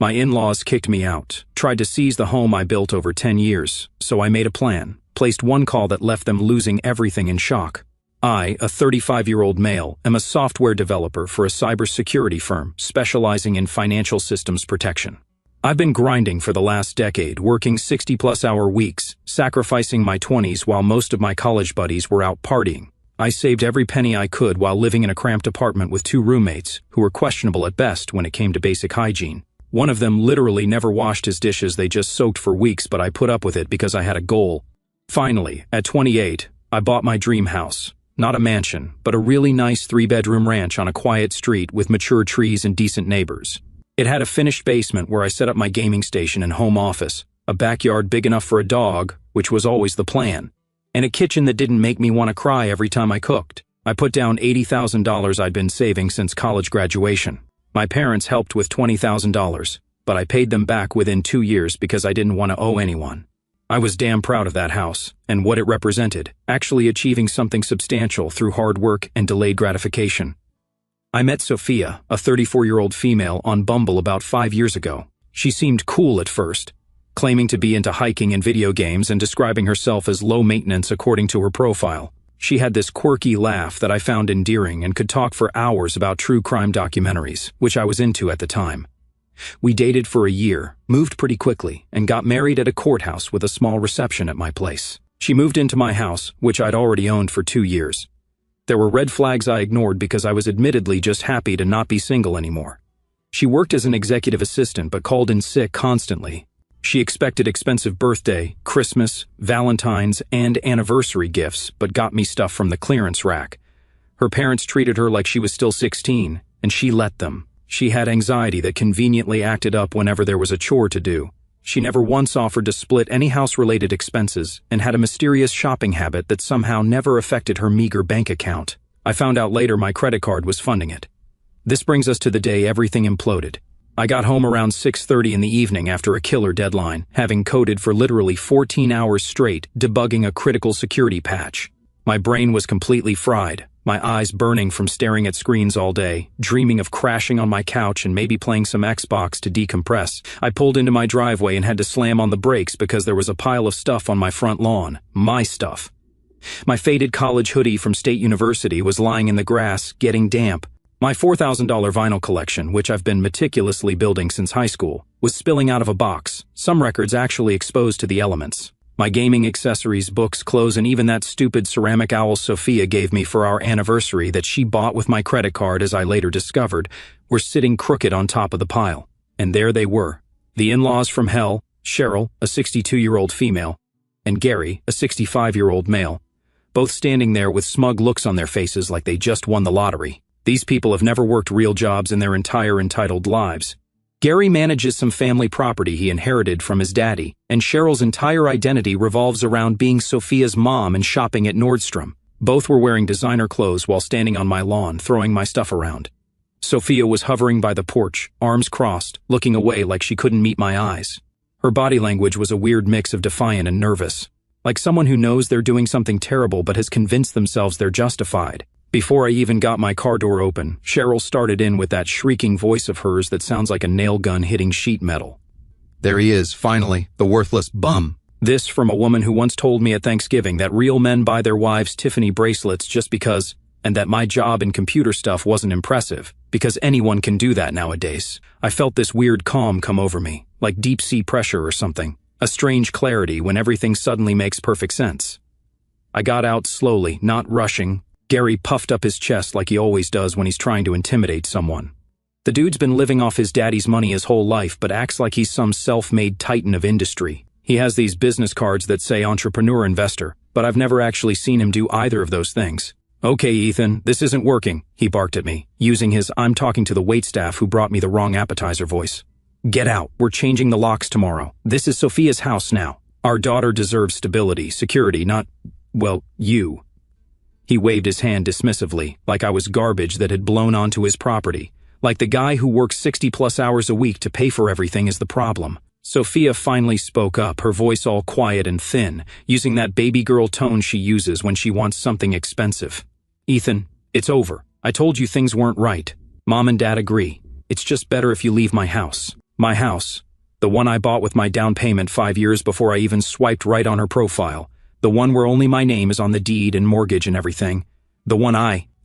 My in-laws kicked me out, tried to seize the home I built over 10 years, so I made a plan, placed one call that left them losing everything in shock. I, a 35-year-old male, am a software developer for a cybersecurity firm specializing in financial systems protection. I've been grinding for the last decade, working 60-plus-hour weeks, sacrificing my 20s while most of my college buddies were out partying. I saved every penny I could while living in a cramped apartment with 2 roommates, who were questionable at best when it came to basic hygiene. One of them literally never washed his dishes, they just soaked for weeks, but I put up with it because I had a goal. Finally, at 28, I bought my dream house. Not a mansion, but a really nice 3-bedroom ranch on a quiet street with mature trees and decent neighbors. It had a finished basement where I set up my gaming station and home office, a backyard big enough for a dog, which was always the plan, and a kitchen that didn't make me want to cry every time I cooked. I put down $80,000 I'd been saving since college graduation. My parents helped with $20,000, but I paid them back within 2 years because I didn't want to owe anyone. I was damn proud of that house and what it represented, actually achieving something substantial through hard work and delayed gratification. I met Sophia, a 34-year-old female, on Bumble about 5 years ago. She seemed cool at first, claiming to be into hiking and video games and describing herself as low maintenance according to her profile. She had this quirky laugh that I found endearing and could talk for hours about true crime documentaries, which I was into at the time. We dated for a year, moved pretty quickly, and got married at a courthouse with a small reception at my place. She moved into my house, which I'd already owned for 2 years. There were red flags I ignored because I was admittedly just happy to not be single anymore. She worked as an executive assistant but called in sick constantly. She expected expensive birthday, Christmas, Valentine's, and anniversary gifts, but got me stuff from the clearance rack. Her parents treated her like she was still 16, and she let them. She had anxiety that conveniently acted up whenever there was a chore to do. She never once offered to split any house-related expenses and had a mysterious shopping habit that somehow never affected her meager bank account. I found out later my credit card was funding it. This brings us to the day everything imploded. I got home around 6:30 in the evening after a killer deadline, having coded for literally 14 hours straight, debugging a critical security patch. My brain was completely fried, my eyes burning from staring at screens all day, dreaming of crashing on my couch and maybe playing some Xbox to decompress. I pulled into my driveway and had to slam on the brakes because there was a pile of stuff on my front lawn. My stuff. My faded college hoodie from State University was lying in the grass, getting damp. My $4,000 vinyl collection, which I've been meticulously building since high school, was spilling out of a box, some records actually exposed to the elements. My gaming accessories, books, clothes, and even that stupid ceramic owl Sophia gave me for our anniversary that she bought with my credit card, as I later discovered, were sitting crooked on top of the pile. And there they were. The in-laws from hell, Cheryl, a 62-year-old female, and Gary, a 65-year-old male, both standing there with smug looks on their faces like they just won the lottery. These people have never worked real jobs in their entire entitled lives. Gary manages some family property he inherited from his daddy, and Cheryl's entire identity revolves around being Sophia's mom and shopping at Nordstrom. Both were wearing designer clothes while standing on my lawn, throwing my stuff around. Sophia was hovering by the porch, arms crossed, looking away like she couldn't meet my eyes. Her body language was a weird mix of defiant and nervous, like someone who knows they're doing something terrible but has convinced themselves they're justified. Before I even got my car door open, Cheryl started in with that shrieking voice of hers that sounds like a nail gun hitting sheet metal. There he is, finally, the worthless bum. This from a woman who once told me at Thanksgiving that real men buy their wives Tiffany bracelets just because, and that my job in computer stuff wasn't impressive, because anyone can do that nowadays. I felt this weird calm come over me, like deep-sea pressure or something, a strange clarity when everything suddenly makes perfect sense. I got out slowly, not rushing. Gary puffed up his chest like he always does when he's trying to intimidate someone. The dude's been living off his daddy's money his whole life but acts like he's some self-made titan of industry. He has these business cards that say entrepreneur investor, but I've never actually seen him do either of those things. "Okay, Ethan, this isn't working," he barked at me, using his "I'm talking to the waitstaff who brought me the wrong appetizer" voice. "Get out, we're changing the locks tomorrow. This is Sophia's house now. Our daughter deserves stability, security, not, well, you." He waved his hand dismissively, like I was garbage that had blown onto his property, like the guy who works 60-plus hours a week to pay for everything is the problem. Sophia finally spoke up, her voice all quiet and thin, using that baby girl tone she uses when she wants something expensive. "Ethan, it's over. I told you things weren't right. Mom and Dad agree. It's just better if you leave my house." My house. The one I bought with my down payment 5 years before I even swiped right on her profile. The one where only my name is on the deed and mortgage and everything. The one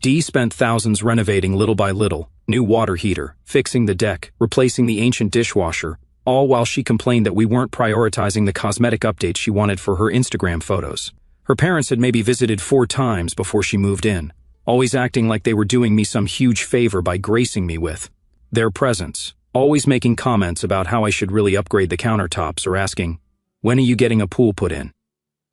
D spent thousands renovating little by little. New water heater, fixing the deck, replacing the ancient dishwasher, all while she complained that we weren't prioritizing the cosmetic updates she wanted for her Instagram photos. Her parents had maybe visited 4 times before she moved in, always acting like they were doing me some huge favor by gracing me with their presence, always making comments about how I should really upgrade the countertops or asking, "When are you getting a pool put in?"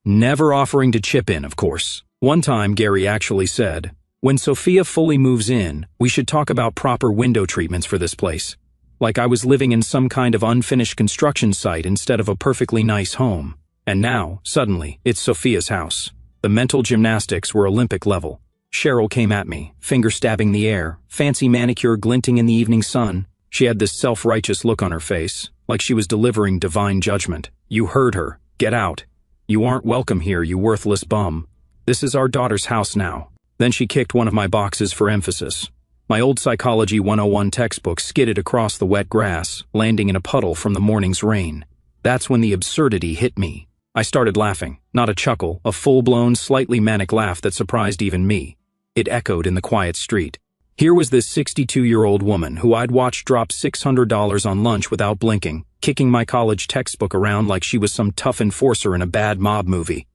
Never offering to chip in, of course. One time, Gary actually said, "When Sophia fully moves in, we should talk about proper window treatments for this place." Like I was living in some kind of unfinished construction site instead of a perfectly nice home. And now, suddenly, it's Sophia's house. The mental gymnastics were Olympic level. Cheryl came at me, finger stabbing the air, fancy manicure glinting in the evening sun. She had this self-righteous look on her face, like she was delivering divine judgment. "You heard her. Get out. You aren't welcome here, you worthless bum. This is our daughter's house now." Then she kicked one of my boxes for emphasis. My old Psychology 101 textbook skidded across the wet grass, landing in a puddle from the morning's rain. That's when the absurdity hit me. I started laughing, not a chuckle, a full-blown, slightly manic laugh that surprised even me. It echoed in the quiet street. Here was this 62-year-old woman who I'd watched drop $600 on lunch without blinking, kicking my college textbook around like she was some tough enforcer in a bad mob movie.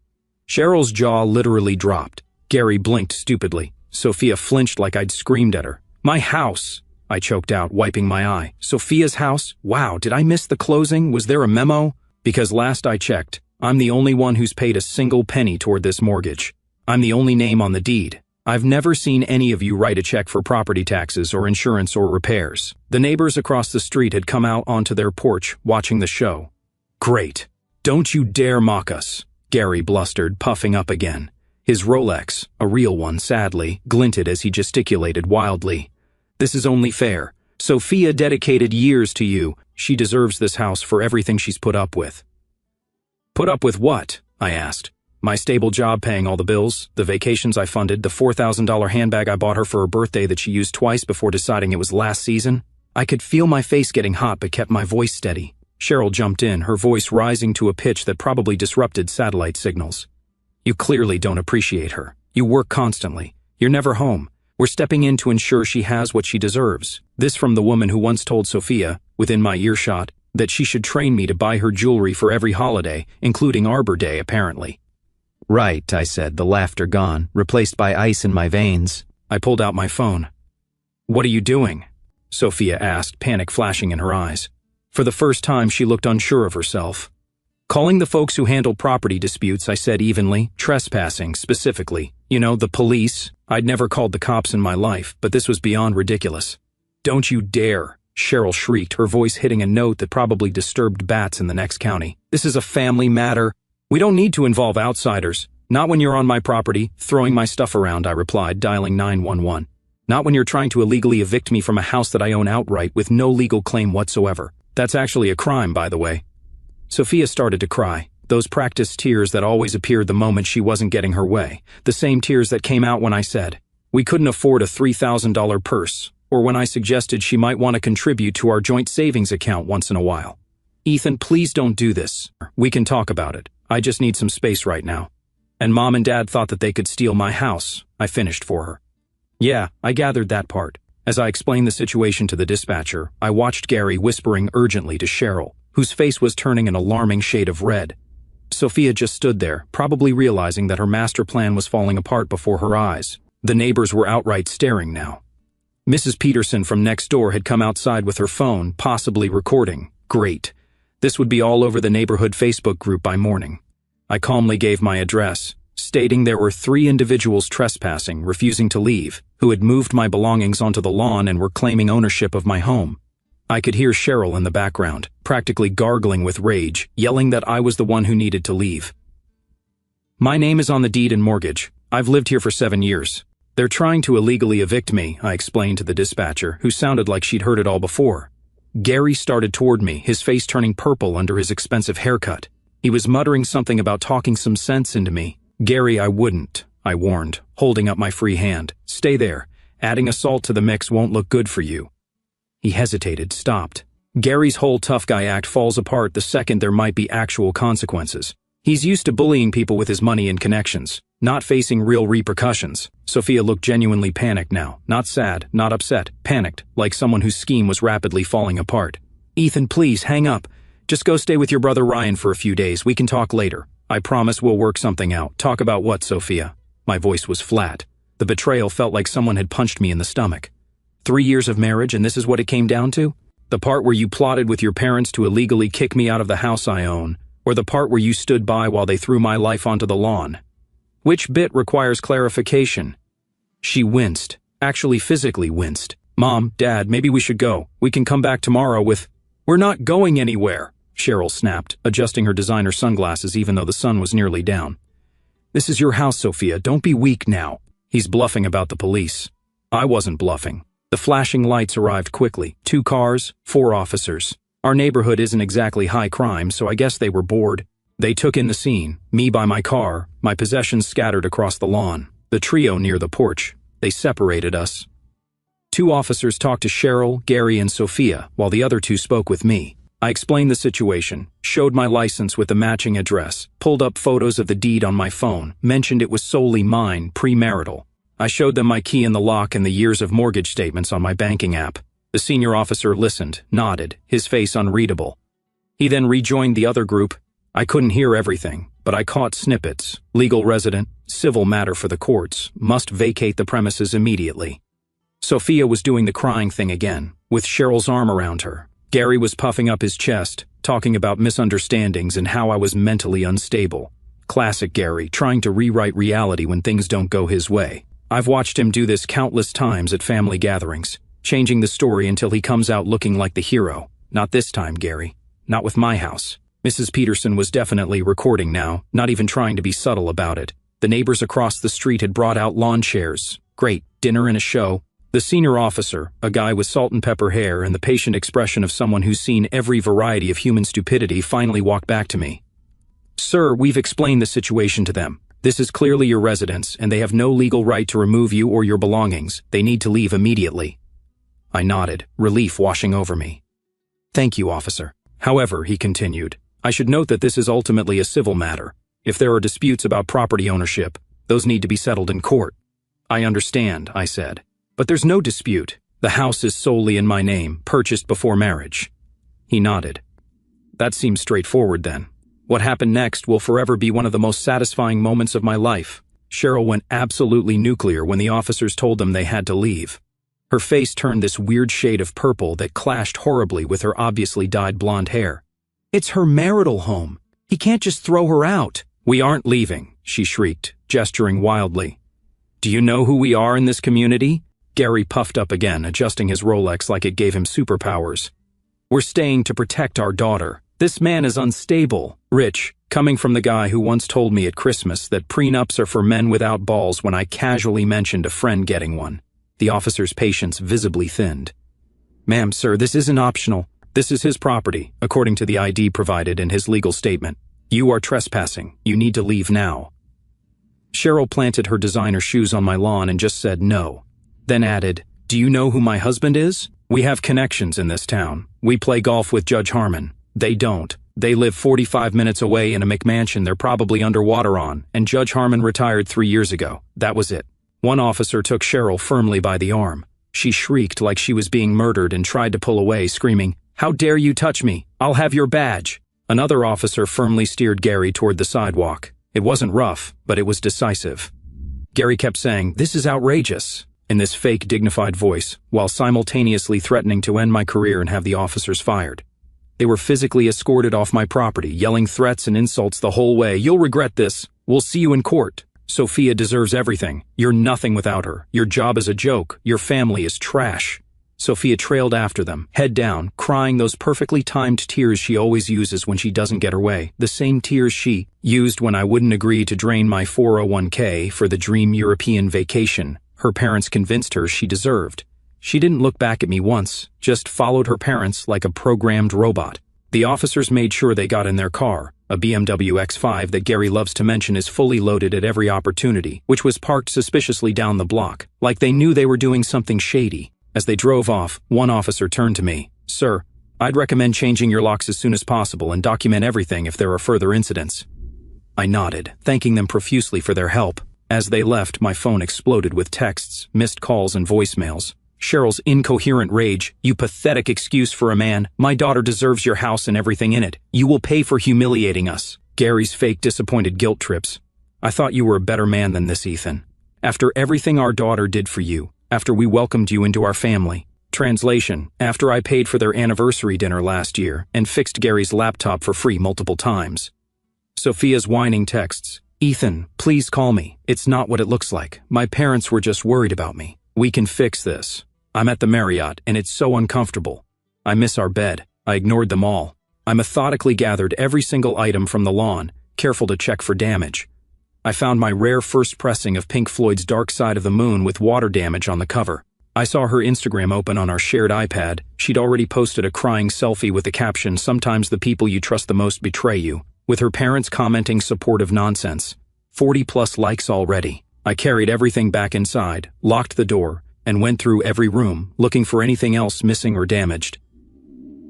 Cheryl's jaw literally dropped. Gary blinked stupidly. Sophia flinched like I'd screamed at her. "My house," I choked out, wiping my eye. "Sophia's house? Wow, did I miss the closing? Was there a memo?" Because last I checked, I'm the only one who's paid a single penny toward this mortgage. I'm the only name on the deed. I've never seen any of you write a check for property taxes or insurance or repairs. The neighbors across the street had come out onto their porch, watching the show. "Great. Don't you dare mock us," Gary blustered, puffing up again. His Rolex, a real one sadly, glinted as he gesticulated wildly. "This is only fair. Sophia dedicated years to you. She deserves this house for everything she's put up with." "Put up with what?" I asked. "My stable job paying all the bills, the vacations I funded, the $4,000 handbag I bought her for her birthday that she used twice before deciding it was last season?" I could feel my face getting hot but kept my voice steady. Cheryl jumped in, her voice rising to a pitch that probably disrupted satellite signals. "You clearly don't appreciate her. You work constantly. You're never home. We're stepping in to ensure she has what she deserves." This from the woman who once told Sophia, within my earshot, that she should train me to buy her jewelry for every holiday, including Arbor Day, apparently. Right, I said, the laughter gone, replaced by ice in my veins. I pulled out my phone. "What are you doing?" Sophia asked, panic flashing in her eyes. For the first time, she looked unsure of herself. "Calling the folks who handle property disputes," I said evenly, "trespassing, specifically. You know, the police. I'd never called the cops in my life, but this was beyond ridiculous." "Don't you dare," Cheryl shrieked, her voice hitting a note that probably disturbed bats in the next county. "This is a family matter. We don't need to involve outsiders. Not when you're on my property, throwing my stuff around," I replied, dialing 911. "Not when you're trying to illegally evict me from a house that I own outright with no legal claim whatsoever. That's actually a crime, by the way." Sophia started to cry, those practiced tears that always appeared the moment she wasn't getting her way, the same tears that came out when I said, we couldn't afford a $3,000 purse, or when I suggested she might want to contribute to our joint savings account once in a while. "Ethan, please don't do this. We can talk about it. I just need some space right now." "And Mom and Dad thought that they could steal my house," I finished for her. "Yeah, I gathered that part." As I explained the situation to the dispatcher, I watched Gary whispering urgently to Cheryl, whose face was turning an alarming shade of red. Sophia just stood there, probably realizing that her master plan was falling apart before her eyes. The neighbors were outright staring now. Mrs. Peterson from next door had come outside with her phone, possibly recording. Great. This would be all over the neighborhood Facebook group by morning. I calmly gave my address, stating there were 3 individuals trespassing, refusing to leave, who had moved my belongings onto the lawn and were claiming ownership of my home. I could hear Cheryl in the background, practically gargling with rage, yelling that I was the one who needed to leave. "My name is on the deed and mortgage. I've lived here for 7 years. They're trying to illegally evict me," I explained to the dispatcher, who sounded like she'd heard it all before. Gary started toward me, his face turning purple under his expensive haircut. He was muttering something about talking some sense into me. "Gary, I wouldn't," I warned, holding up my free hand. "Stay there. Adding assault to the mix won't look good for you." He hesitated, stopped. Gary's whole tough guy act falls apart the second there might be actual consequences. He's used to bullying people with his money and connections, not facing real repercussions. Sophia looked genuinely panicked now, not sad, not upset, panicked, like someone whose scheme was rapidly falling apart. "Ethan, please, hang up. Just go stay with your brother Ryan for a few days. We can talk later. I promise we'll work something out." "Talk about what, Sophia?" My voice was flat. The betrayal felt like someone had punched me in the stomach. 3 years of marriage, and this is what it came down to? The part where you plotted with your parents to illegally kick me out of the house I own, or the part where you stood by while they threw my life onto the lawn? Which bit requires clarification? She winced, actually physically winced. "Mom, Dad, maybe we should go. We can come back tomorrow with—" "We're not going anywhere," Cheryl snapped, adjusting her designer sunglasses even though the sun was nearly down. "This is your house, Sophia. Don't be weak now." He's bluffing about the police. I wasn't bluffing. The flashing lights arrived quickly. 2 cars, 4 officers. Our neighborhood isn't exactly high crime, so I guess they were bored. They took in the scene, me by my car, my possessions scattered across the lawn, the trio near the porch. They separated us. 2 officers talked to Cheryl, Gary, and Sophia, while the other 2 spoke with me. I explained the situation, showed my license with the matching address, pulled up photos of the deed on my phone, mentioned it was solely mine, premarital. I showed them my key in the lock and the years of mortgage statements on my banking app. The senior officer listened, nodded, his face unreadable. He then rejoined the other group. I couldn't hear everything, but I caught snippets. Legal resident, civil matter for the courts, must vacate the premises immediately. Sophia was doing the crying thing again, with Cheryl's arm around her. Gary was puffing up his chest, talking about misunderstandings and how I was mentally unstable. Classic Gary, trying to rewrite reality when things don't go his way. I've watched him do this countless times at family gatherings, changing the story until he comes out looking like the hero. Not this time, Gary. Not with my house. Mrs. Peterson was definitely recording now, not even trying to be subtle about it. The neighbors across the street had brought out lawn chairs. Great, dinner and a show. The senior officer, a guy with salt and pepper hair and the patient expression of someone who's seen every variety of human stupidity, finally walked back to me. "Sir, we've explained the situation to them. This is clearly your residence, and they have no legal right to remove you or your belongings. They need to leave immediately." I nodded, relief washing over me. "Thank you, officer. However," he continued, "I should note that this is ultimately a civil matter. If there are disputes about property ownership, those need to be settled in court." "I understand," I said. "But there's no dispute. The house is solely in my name, purchased before marriage." He nodded. "That seems straightforward then. What happened next will forever be one of the most satisfying moments of my life." Cheryl went absolutely nuclear when the officers told them they had to leave. Her face turned this weird shade of purple that clashed horribly with her obviously dyed blonde hair. "It's her marital home. He can't just throw her out." "We aren't leaving," she shrieked, gesturing wildly. "Do you know who we are in this community?" Gary puffed up again, adjusting his Rolex like it gave him superpowers. "We're staying to protect our daughter. This man is unstable, rich, coming from the guy who once told me at Christmas that prenups are for men without balls when I casually mentioned a friend getting one." The officer's patience visibly thinned. "Ma'am, sir, this isn't optional. This is his property, according to the ID provided in his legal statement. You are trespassing. You need to leave now." Cheryl planted her designer shoes on my lawn and just said no. Then added, "Do you know who my husband is? We have connections in this town. We play golf with Judge Harmon. They don't. They live 45 minutes away in a McMansion they're probably underwater on, and Judge Harmon retired 3 years ago. That was it." One officer took Cheryl firmly by the arm. She shrieked like she was being murdered and tried to pull away, screaming, "How dare you touch me? I'll have your badge." Another officer firmly steered Gary toward the sidewalk. It wasn't rough, but it was decisive. Gary kept saying, "This is outrageous," in this fake dignified voice, while simultaneously threatening to end my career and have the officers fired. They were physically escorted off my property, yelling threats and insults the whole way. "You'll regret this. We'll see you in court. Sophia deserves everything. You're nothing without her. Your job is a joke. Your family is trash." Sophia trailed after them, head down, crying those perfectly timed tears she always uses when she doesn't get her way, the same tears she used when I wouldn't agree to drain my 401k for the dream European vacation her parents convinced her she deserved. She didn't look back at me once, just followed her parents like a programmed robot. The officers made sure they got in their car, a BMW X5 that Gary loves to mention is fully loaded at every opportunity, which was parked suspiciously down the block, like they knew they were doing something shady. As they drove off, one officer turned to me. "Sir, I'd recommend changing your locks as soon as possible and document everything if there are further incidents." I nodded, thanking them profusely for their help. As they left, my phone exploded with texts, missed calls, and voicemails. Cheryl's incoherent rage. "You pathetic excuse for a man. My daughter deserves your house and everything in it. You will pay for humiliating us." Gary's fake disappointed guilt trips. "I thought you were a better man than this, Ethan. After everything our daughter did for you, after we welcomed you into our family." Translation: after I paid for their anniversary dinner last year and fixed Gary's laptop for free multiple times. Sophia's whining texts. "Ethan, please call me. It's not what it looks like. My parents were just worried about me. We can fix this. I'm at the Marriott and it's so uncomfortable. I miss our bed." I ignored them all. I methodically gathered every single item from the lawn, careful to check for damage. I found my rare first pressing of Pink Floyd's Dark Side of the Moon with water damage on the cover. I saw her Instagram open on our shared iPad. She'd already posted a crying selfie with the caption, "Sometimes the people you trust the most betray you," with her parents commenting supportive nonsense. 40+ likes already. I carried everything back inside, locked the door, and went through every room, looking for anything else missing or damaged.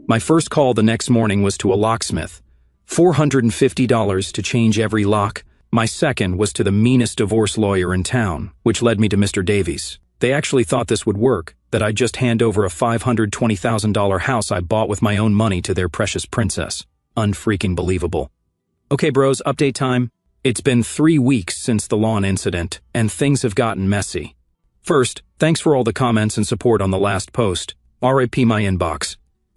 My first call the next morning was to a locksmith. $450 to change every lock. My second was to the meanest divorce lawyer in town, which led me to Mr. Davies. They actually thought this would work, that I'd just hand over a $520,000 house I bought with my own money to their precious princess. Unfreaking believable. Okay bros, update time. It's been 3 weeks since the lawn incident, and things have gotten messy. First, thanks for all the comments and support on the last post. RIP my inbox.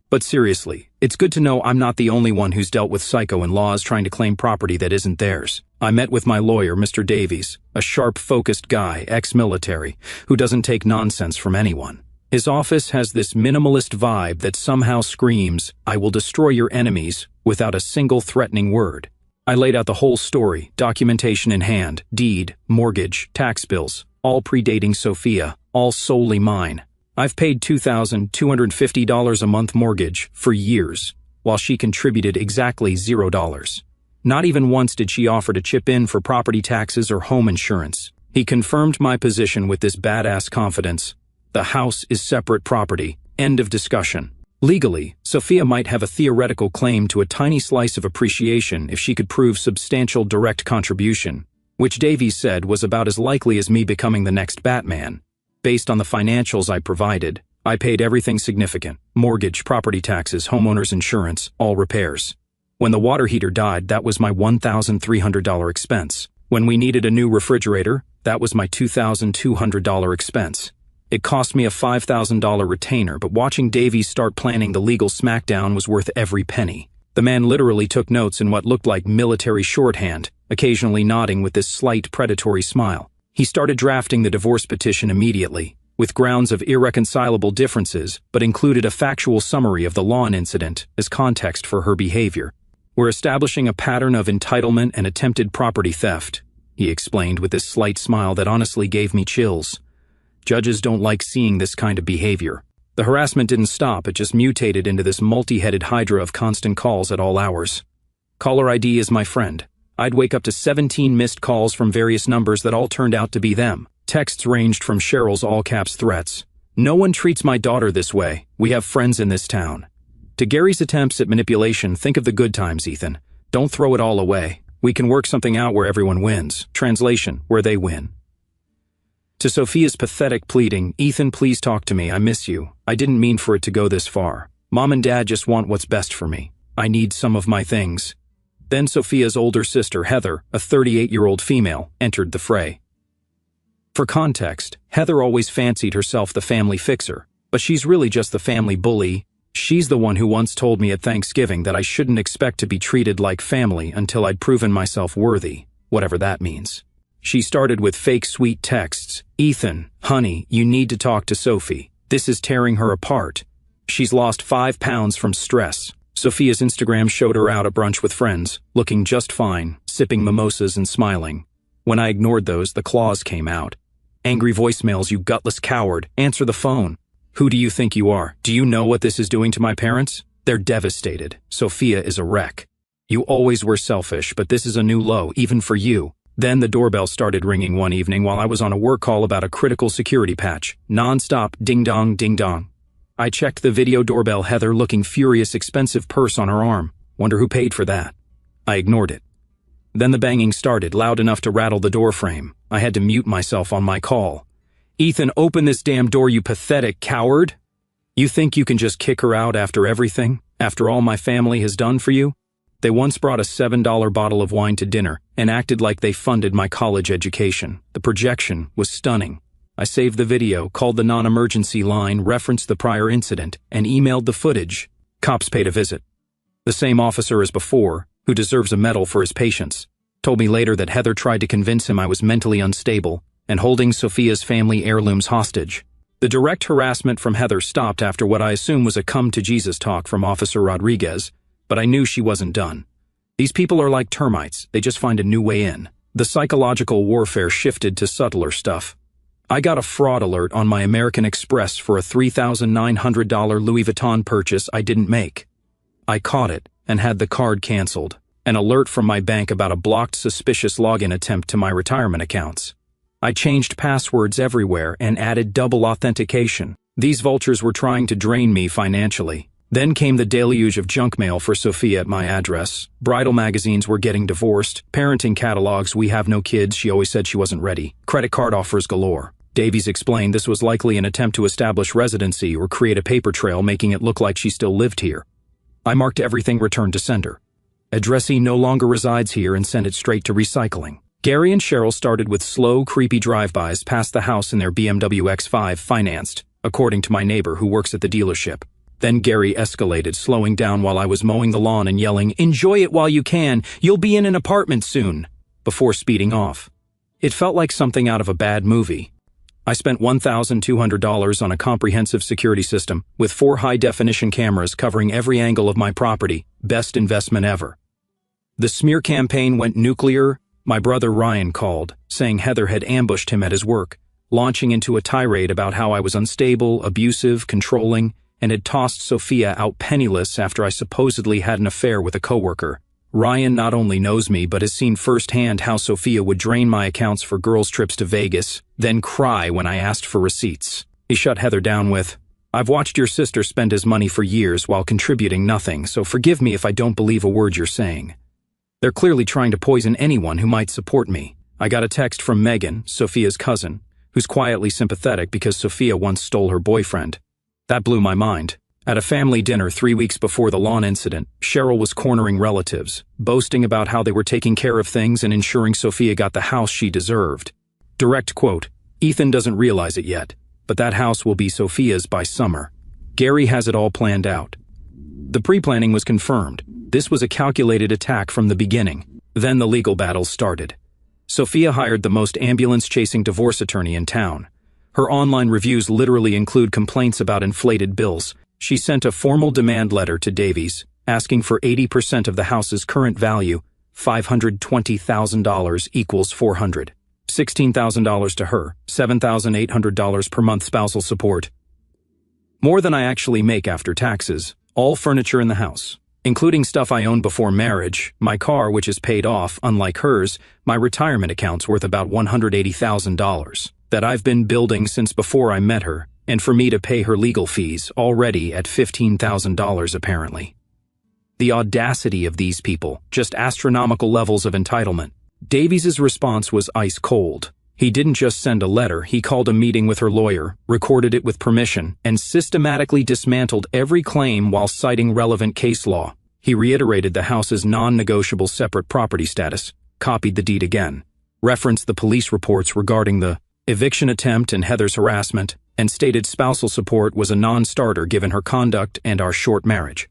But seriously, it's good to know I'm not the only one who's dealt with psycho-in-laws trying to claim property that isn't theirs. I met with my lawyer, Mr. Davies, a sharp, focused guy, ex-military, who doesn't take nonsense from anyone. His office has this minimalist vibe that somehow screams, "I will destroy your enemies," without a single threatening word. I laid out the whole story, documentation in hand, deed, mortgage, tax bills, all predating Sophia, all solely mine. I've paid $2,250 a month mortgage for years, while she contributed exactly $0. Not even once did she offer to chip in for property taxes or home insurance. He confirmed my position with this badass confidence. The house is separate property. End of discussion. Legally, Sophia might have a theoretical claim to a tiny slice of appreciation if she could prove substantial direct contribution, which Davies said was about as likely as me becoming the next Batman. Based on the financials I provided, I paid everything significant: mortgage, property taxes, homeowner's insurance, all repairs. When the water heater died, that was my $1,300 expense. When we needed a new refrigerator, that was my $2,200 expense. It cost me a $5,000 retainer, but watching Davies start planning the legal smackdown was worth every penny. The man literally took notes in what looked like military shorthand, occasionally nodding with this slight predatory smile. He started drafting the divorce petition immediately, with grounds of irreconcilable differences, but included a factual summary of the lawn incident as context for her behavior. "We're establishing a pattern of entitlement and attempted property theft," he explained with this slight smile that honestly gave me chills. "Judges don't like seeing this kind of behavior." The harassment didn't stop, it just mutated into this multi-headed hydra of constant calls at all hours. Caller ID is my friend. I'd wake up to 17 missed calls from various numbers that all turned out to be them. Texts ranged from Cheryl's all-caps threats. "No one treats my daughter this way. We have friends in this town." To Gary's attempts at manipulation, "Think of the good times, Ethan. Don't throw it all away. We can work something out where everyone wins." Translation: where they win. To Sophia's pathetic pleading, "Ethan, please talk to me. I miss you. I didn't mean for it to go this far. Mom and Dad just want what's best for me. I need some of my things." Then Sophia's older sister, Heather, a 38-year-old female, entered the fray. For context, Heather always fancied herself the family fixer, but she's really just the family bully. She's the one who once told me at Thanksgiving that I shouldn't expect to be treated like family until I'd proven myself worthy, whatever that means. She started with fake sweet texts. "Ethan, honey, you need to talk to Sophie. This is tearing her apart. She's lost 5 pounds from stress." Sophia's Instagram showed her out at brunch with friends, looking just fine, sipping mimosas and smiling. When I ignored those, the claws came out. Angry voicemails, "You gutless coward, answer the phone. Who do you think you are? Do you know what this is doing to my parents? They're devastated. Sophia is a wreck. You always were selfish, but this is a new low, even for you." Then the doorbell started ringing one evening while I was on a work call about a critical security patch. Non-stop ding-dong, ding-dong. I checked the video doorbell. Heather looking furious, expensive purse on her arm. Wonder who paid for that. I ignored it. Then the banging started, loud enough to rattle the door frame. I had to mute myself on my call. Ethan, open this damn door, you pathetic coward. You think you can just kick her out after everything? After all my family has done for you? They once brought a $7 bottle of wine to dinner and acted like they funded my college education. The projection was stunning. I saved the video, called the non-emergency line, referenced the prior incident, and emailed the footage. Cops paid a visit. The same officer as before, who deserves a medal for his patience, told me later that Heather tried to convince him I was mentally unstable and holding Sophia's family heirlooms hostage. The direct harassment from Heather stopped after what I assume was a come-to-Jesus talk from Officer Rodriguez, but I knew she wasn't done. These people are like termites, they just find a new way in. The psychological warfare shifted to subtler stuff. I got a fraud alert on my American Express for a $3,900 Louis Vuitton purchase I didn't make. I caught it and had the card canceled. An alert from my bank about a blocked suspicious login attempt to my retirement accounts. I changed passwords everywhere and added double authentication. These vultures were trying to drain me financially. Then came the deluge of junk mail for Sophia at my address. Bridal magazines were getting divorced. Parenting catalogs, we have no kids, she always said she wasn't ready. Credit card offers galore. Davies explained this was likely an attempt to establish residency or create a paper trail making it look like she still lived here. I marked everything returned to sender. Addressee no longer resides here and sent it straight to recycling. Gary and Cheryl started with slow, creepy drive-bys past the house in their BMW X5 financed, according to my neighbor who works at the dealership. Then Gary escalated, slowing down while I was mowing the lawn and yelling, "Enjoy it while you can, you'll be in an apartment soon," before speeding off. It felt like something out of a bad movie. I spent $1,200 on a comprehensive security system with 4 high-definition cameras covering every angle of my property. Best investment ever. The smear campaign went nuclear. My brother Ryan called, saying Heather had ambushed him at his work, launching into a tirade about how I was unstable, abusive, controlling, and had tossed Sophia out penniless after I supposedly had an affair with a coworker. Ryan not only knows me but has seen firsthand how Sophia would drain my accounts for girls' trips to Vegas, then cry when I asked for receipts. He shut Heather down with, "I've watched your sister spend his money for years while contributing nothing, so forgive me if I don't believe a word you're saying. They're clearly trying to poison anyone who might support me." I got a text from Megan, Sophia's cousin, who's quietly sympathetic because Sophia once stole her boyfriend. That blew my mind. At a family dinner 3 weeks before the lawn incident, Cheryl was cornering relatives, boasting about how they were taking care of things and ensuring Sophia got the house she deserved. Direct quote, "Ethan doesn't realize it yet, but that house will be Sophia's by summer. Gary has it all planned out." The pre-planning was confirmed. This was a calculated attack from the beginning. Then the legal battle started. Sophia hired the most ambulance-chasing divorce attorney in town. Her online reviews literally include complaints about inflated bills. She sent a formal demand letter to Davies, asking for 80% of the house's current value, $520,000 equals $400. $16,000 to her, $7,800 per month spousal support. More than I actually make after taxes, all furniture in the house, including stuff I owned before marriage, my car which is paid off, unlike hers, my retirement account's worth about $180,000, that I've been building since before I met her, and for me to pay her legal fees, already at $15,000 apparently. The audacity of these people, just astronomical levels of entitlement. Davies's response was ice cold. He didn't just send a letter, he called a meeting with her lawyer, recorded it with permission, and systematically dismantled every claim while citing relevant case law. He reiterated the house's non-negotiable separate property status, copied the deed again, referenced the police reports regarding the eviction attempt and Heather's harassment, and stated spousal support was a non-starter given her conduct and our short marriage.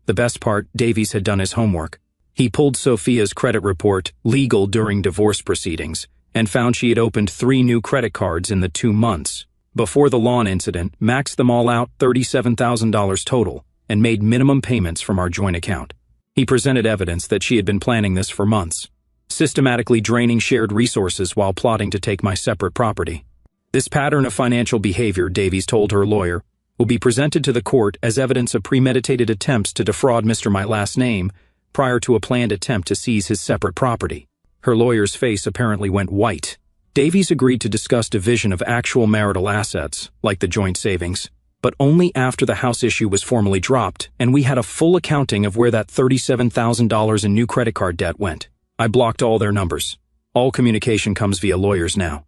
The best part, Davies had done his homework. He pulled Sophia's credit report, legal during divorce proceedings, and found she had opened 3 new credit cards in the 2 months. Before the lawn incident, maxed them all out, $37,000 total, and made minimum payments from our joint account. He presented evidence that she had been planning this for months, systematically draining shared resources while plotting to take my separate property. This pattern of financial behavior, Davies told her lawyer, will be presented to the court as evidence of premeditated attempts to defraud Mr. My Last Name prior to a planned attempt to seize his separate property. Her lawyer's face apparently went white. Davies agreed to discuss division of actual marital assets, like the joint savings. but only after the house issue was formally dropped, and we had a full accounting of where that $37,000 in new credit card debt went. I blocked all their numbers. All communication comes via lawyers now.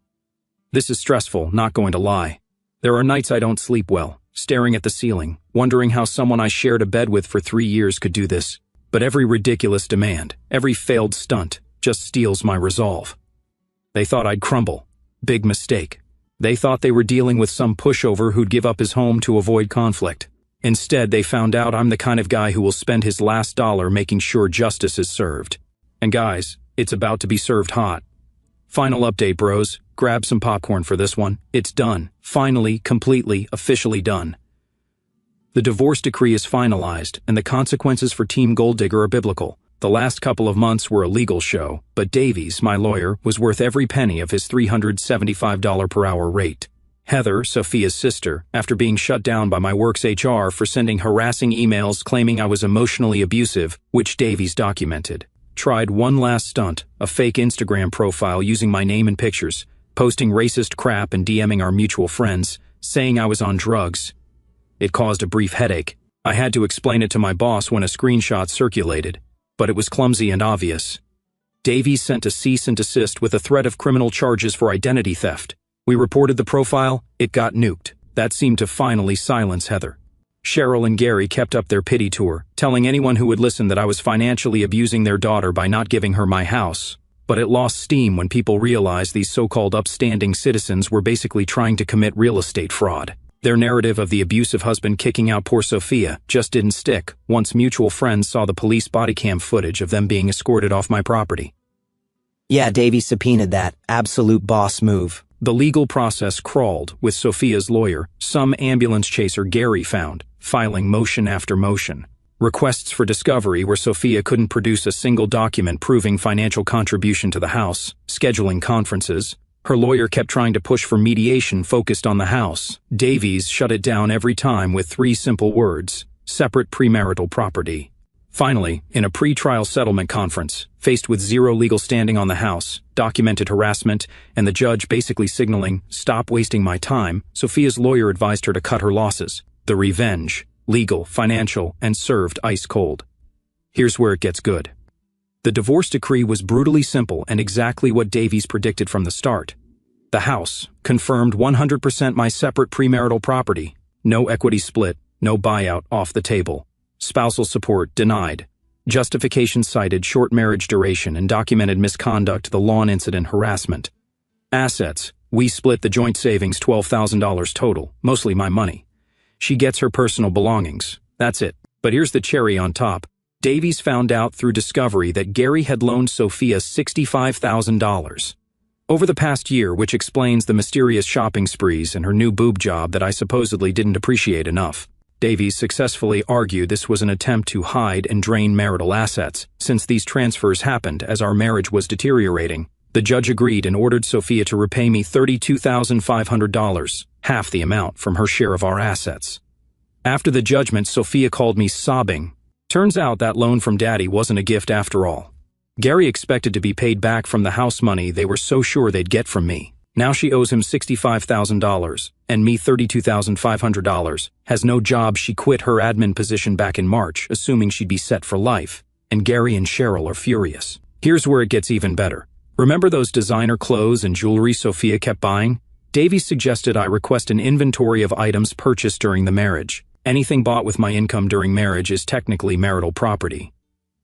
This is stressful, not going to lie. There are nights I don't sleep well, staring at the ceiling, wondering how someone I shared a bed with for 3 years could do this. But every ridiculous demand, every failed stunt, just steals my resolve. They thought I'd crumble. Big mistake. They thought they were dealing with some pushover who'd give up his home to avoid conflict. Instead, they found out I'm the kind of guy who will spend his last dollar making sure justice is served. And guys, it's about to be served hot. Final update, bros. Grab some popcorn for this one. It's done. Finally, completely, officially done. The divorce decree is finalized, and the consequences for Team Gold Digger are biblical. The last couple of months were a legal show, but Davies, my lawyer, was worth every penny of his $375 per hour rate. Heather, Sophia's sister, after being shut down by my work's HR for sending harassing emails claiming I was emotionally abusive, which Davies documented, tried one last stunt, a fake Instagram profile using my name and pictures, posting racist crap and DMing our mutual friends, saying I was on drugs. It caused a brief headache. I had to explain it to my boss when a screenshot circulated, but it was clumsy and obvious. Davies sent a cease and desist with a threat of criminal charges for identity theft. We reported the profile, it got nuked. That seemed to finally silence Heather. Cheryl and Gary kept up their pity tour, telling anyone who would listen that I was financially abusing their daughter by not giving her my house. But it lost steam when people realized these so-called upstanding citizens were basically trying to commit real estate fraud. Their narrative of the abusive husband kicking out poor Sophia just didn't stick once mutual friends saw the police body cam footage of them being escorted off my property. Yeah, Davies subpoenaed that. Absolute boss move. The legal process crawled with Sophia's lawyer, some ambulance chaser Gary found, filing motion after motion. Requests for discovery where Sophia couldn't produce a single document proving financial contribution to the house, scheduling conferences. Her lawyer kept trying to push for mediation focused on the house. Davies shut it down every time with 3 simple words: separate premarital property. Finally, in a pre-trial settlement conference, faced with zero legal standing on the house, documented harassment, and the judge basically signaling, "Stop wasting my time," Sophia's lawyer advised her to cut her losses. The revenge, legal, financial, and served ice cold. Here's where it gets good. The divorce decree was brutally simple and exactly what Davies predicted from the start. The house, confirmed 100% my separate premarital property. No equity split, no buyout, off the table. Spousal support, denied. Justification cited short marriage duration and documented misconduct, the lawn incident harassment. Assets, we split the joint savings, $12,000 total, mostly my money. She gets her personal belongings. That's it. But here's the cherry on top. Davies found out through discovery that Gary had loaned Sophia $65,000. Over the past year, which explains the mysterious shopping sprees and her new boob job that I supposedly didn't appreciate enough. Davies successfully argued this was an attempt to hide and drain marital assets, since these transfers happened as our marriage was deteriorating. The judge agreed and ordered Sophia to repay me $32,500, half the amount from her share of our assets. After the judgment, Sophia called me sobbing. Turns out that loan from Daddy wasn't a gift after all. Gary expected to be paid back from the house money they were so sure they'd get from me. Now she owes him $65,000, and me $32,500, has no job. She quit her admin position back in March, assuming she'd be set for life, and Gary and Cheryl are furious. Here's where it gets even better. Remember those designer clothes and jewelry Sophia kept buying? Davies suggested I request an inventory of items purchased during the marriage. Anything bought with my income during marriage is technically marital property.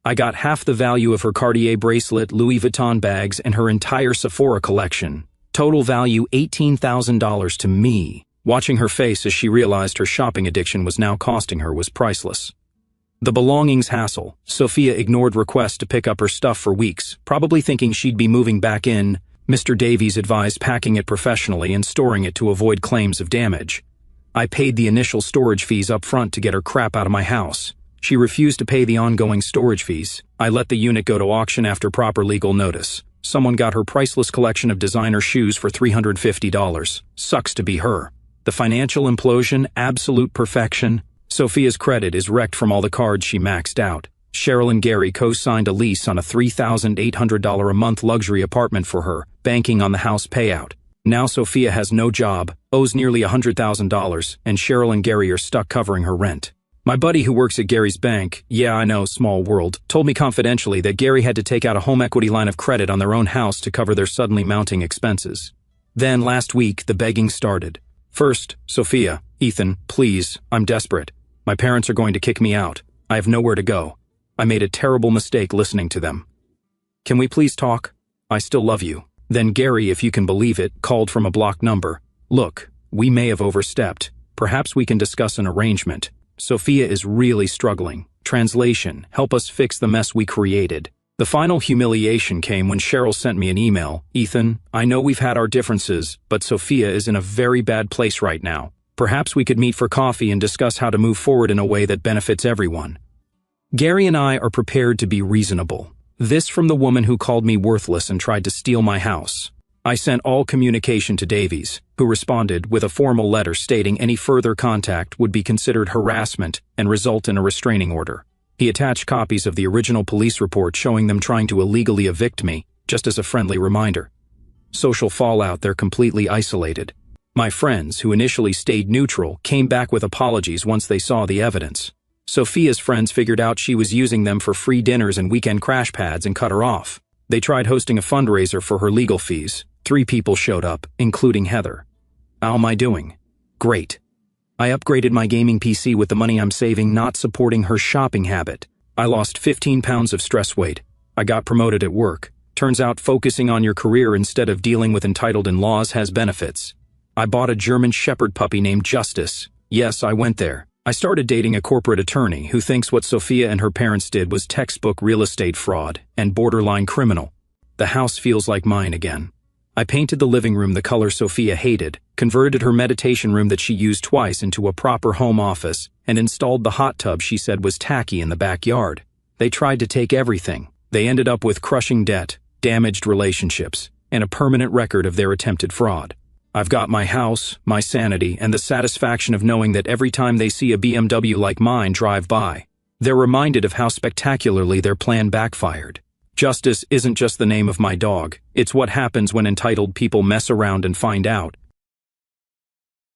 I got half the value of her Cartier bracelet, Louis Vuitton bags, and her entire Sephora collection. Total value $18,000 to me. Watching her face as she realized her shopping addiction was now costing her was priceless. The belongings hassle. Sophia ignored requests to pick up her stuff for weeks, probably thinking she'd be moving back in. Mr. Davies advised packing it professionally and storing it to avoid claims of damage. I paid the initial storage fees up front to get her crap out of my house. She refused to pay the ongoing storage fees. I let the unit go to auction after proper legal notice. Someone got her priceless collection of designer shoes for $350. Sucks to be her. The financial implosion, absolute perfection. Sophia's credit is wrecked from all the cards she maxed out. Cheryl and Gary co-signed a lease on a $3,800 a month luxury apartment for her, banking on the house payout. Now Sophia has no job, owes nearly $100,000, and Cheryl and Gary are stuck covering her rent. My buddy who works at Gary's bank, yeah I know, small world, told me confidentially that Gary had to take out a home equity line of credit on their own house to cover their suddenly mounting expenses. Then last week, the begging started. First, Sophia, Ethan, please, I'm desperate. My parents are going to kick me out. I have nowhere to go. I made a terrible mistake listening to them. Can we please talk? I still love you. Then Gary, if you can believe it, called from a blocked number. Look, we may have overstepped. Perhaps we can discuss an arrangement. Sophia is really struggling. Translation, help us fix the mess we created. The final humiliation came when Cheryl sent me an email. Ethan, I know we've had our differences, but Sophia is in a very bad place right now. Perhaps we could meet for coffee and discuss how to move forward in a way that benefits everyone. Gary and I are prepared to be reasonable. This from the woman who called me worthless and tried to steal my house. I sent all communication to Davies, who responded with a formal letter stating any further contact would be considered harassment and result in a restraining order. He attached copies of the original police report showing them trying to illegally evict me, just as a friendly reminder. Social fallout, they're completely isolated. My friends, who initially stayed neutral, came back with apologies once they saw the evidence. Sophia's friends figured out she was using them for free dinners and weekend crash pads and cut her off. They tried hosting a fundraiser for her legal fees. 3 people showed up, including Heather. How am I doing? Great. I upgraded my gaming PC with the money I'm saving, not supporting her shopping habit. I lost 15 pounds of stress weight. I got promoted at work. Turns out focusing on your career instead of dealing with entitled in-laws has benefits. I bought a German Shepherd puppy named Justice. Yes, I went there. I started dating a corporate attorney who thinks what Sophia and her parents did was textbook real estate fraud and borderline criminal. The house feels like mine again. I painted the living room the color Sophia hated, converted her meditation room that she used twice into a proper home office, and installed the hot tub she said was tacky in the backyard. They tried to take everything. They ended up with crushing debt, damaged relationships, and a permanent record of their attempted fraud. I've got my house, my sanity, and the satisfaction of knowing that every time they see a BMW like mine drive by, they're reminded of how spectacularly their plan backfired. Justice isn't just the name of my dog, it's what happens when entitled people mess around and find out